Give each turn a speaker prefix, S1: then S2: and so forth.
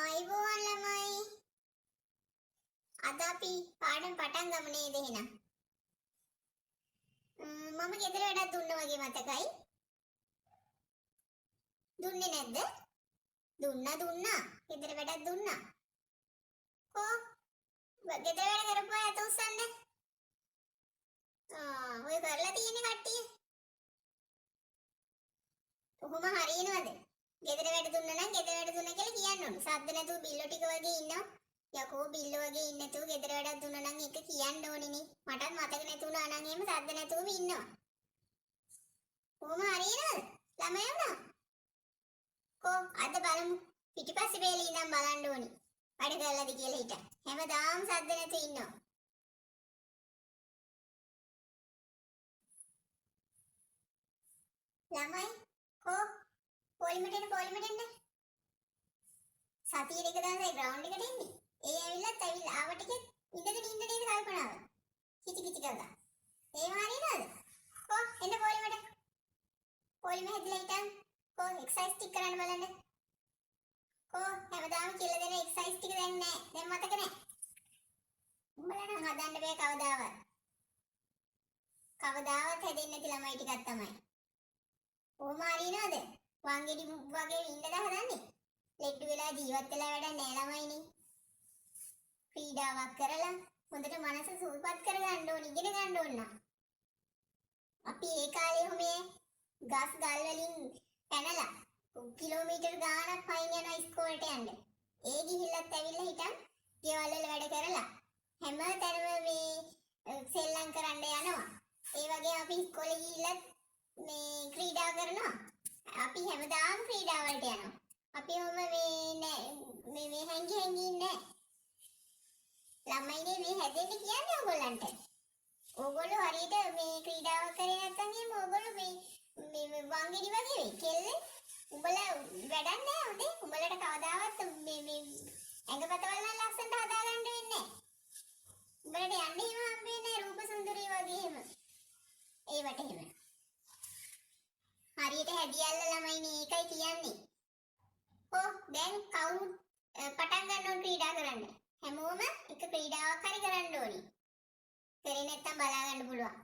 S1: ආයිබෝවන් ළමයි. අද අපි පාඩම් පටන් ගමු නේද එහෙනම්? මම ගෙදර වැඩක් දුන්නා වගේ මතකයි. දුන්නේ නැද්ද? දුන්නා. ගෙදර වැඩක් දුන්නා. කො? ගෙදර වැඩ කරපුවා අත උස්සන්නේ. ඔය කරලා තියෙන්නේ කට්ටිය. කොහොම හරියනවද? ගෙදර වැඩ දුන්නා නම් ගෙදර වැඩ දුන්නා කියලා කියන්න ඕනේ. සද්ද නැතුව බිල්ලෝ ටික වගේ ඉන්නවා. යකෝ බිල්ල වගේ ඉන්නේ නැතුව ගෙදර වැඩක් දුන්නා නම් ඒක කියන්න ඕනේනේ. මටත් මතක නැතුණා නම් එහෙම සද්ද නැතුවම ඉන්නවා. කොහොම හරියනවද? ළමයි වුණා. අද බලමු. පිටිපස්සේ වේලේ ඉඳන් බලන්න ඕනි. වැඩ කරලාද කියලා හිටන්. හැමදාම සද්ද නැතුව ඉන්නවා. ළමයි පොලිමට එන්න. සතියේ එක දවසයි ග්‍රවුන්ඩ් එකට එන්නේ. ඒ ඇවිල්ලා ආව ටික ඉඳගෙන ඉන්න නේද කල්පනාව. කිචි කරලා. එහෙම හරියනවද? එන්න පොලිමට. පොලිම හැදිලා හිටන්. එක්සර්සයිස් ටික කරන්න බලන්න. හැමදාම කියලා දෙන එක්සර්සයිස් ටික දැන් නෑ. දැන් මතක නෑ. උඹලා නම් හදන්න බෑ කවදාවත්. කවදාවත් හැදෙන්නේ නැති ළමයි ටිකක් තමයි. කොහොම හරියනවද? වංගෙඩි වගේ ඉන්නද හදන්නේ? ලෙඩ වෙලා ජීවත් වෙලා වැඩක් නෑ ළමයිනේ. ක්‍රීඩාවක් කරලා හොඳට මනස සූපපත් කරගන්න ඕන, ඉගෙන ගන්න ඕන. අපි ඒ කාලේ හැමේ ගස් ගල් වලින් පැනලා කිලෝමීටර් ගාණක් පයින් යනවා ඉස්කෝලේට යන්න. ඒ ගිහිල්ලත් ඇවිල්ලා හිටන් ගෙවල් වල වැඩ කරලා හැමතැනම මේ සෙල්ලම් කරන්න යනවා. ඒ වගේ අපි ඉස්කෝලේ ගිහිල්ලත් මේ ක්‍රීඩා කරනවා. අපි හැමදාම ක්‍රීඩා වලට යනවා. අපි ඔම මේ හැංගි ඉන්නේ. ළමයිනේ මේ හැදෙන්න කියන්නේ ඕගොල්ලන්ට. ඕගොල්ලෝ හරියට මේ ක්‍රීඩාවක් කරේ නැත්නම් එහෙම ඕගොල්ලෝ මේ වංගෙඩි වගේ වෙයි. කෙල්ලේ උඹලා වැඩක් නෑ හොඳේ. උඹලට කවදාවත් මේ ඇඟපතවල නම් ලස්සනට හදාගන්න වෙන්නේ නෑ. උඹලට යන්න එහෙම හම්බෙන්නේ නෑ රූප සුන්දරී වගේ එහෙම. ඒවට එහෙම. හරියට හැදියල්ල ළමයිනේ ඒකයි කියන්නේ. දැන් කවුරු පටන් ගන්න ඕන ක්‍රීඩා කරන්න. හැමෝම එක ක්‍රීඩාවක් හරි කරන්න ඕනි. කරේ නැත්තම් බලා ගන්න පුළුවන්.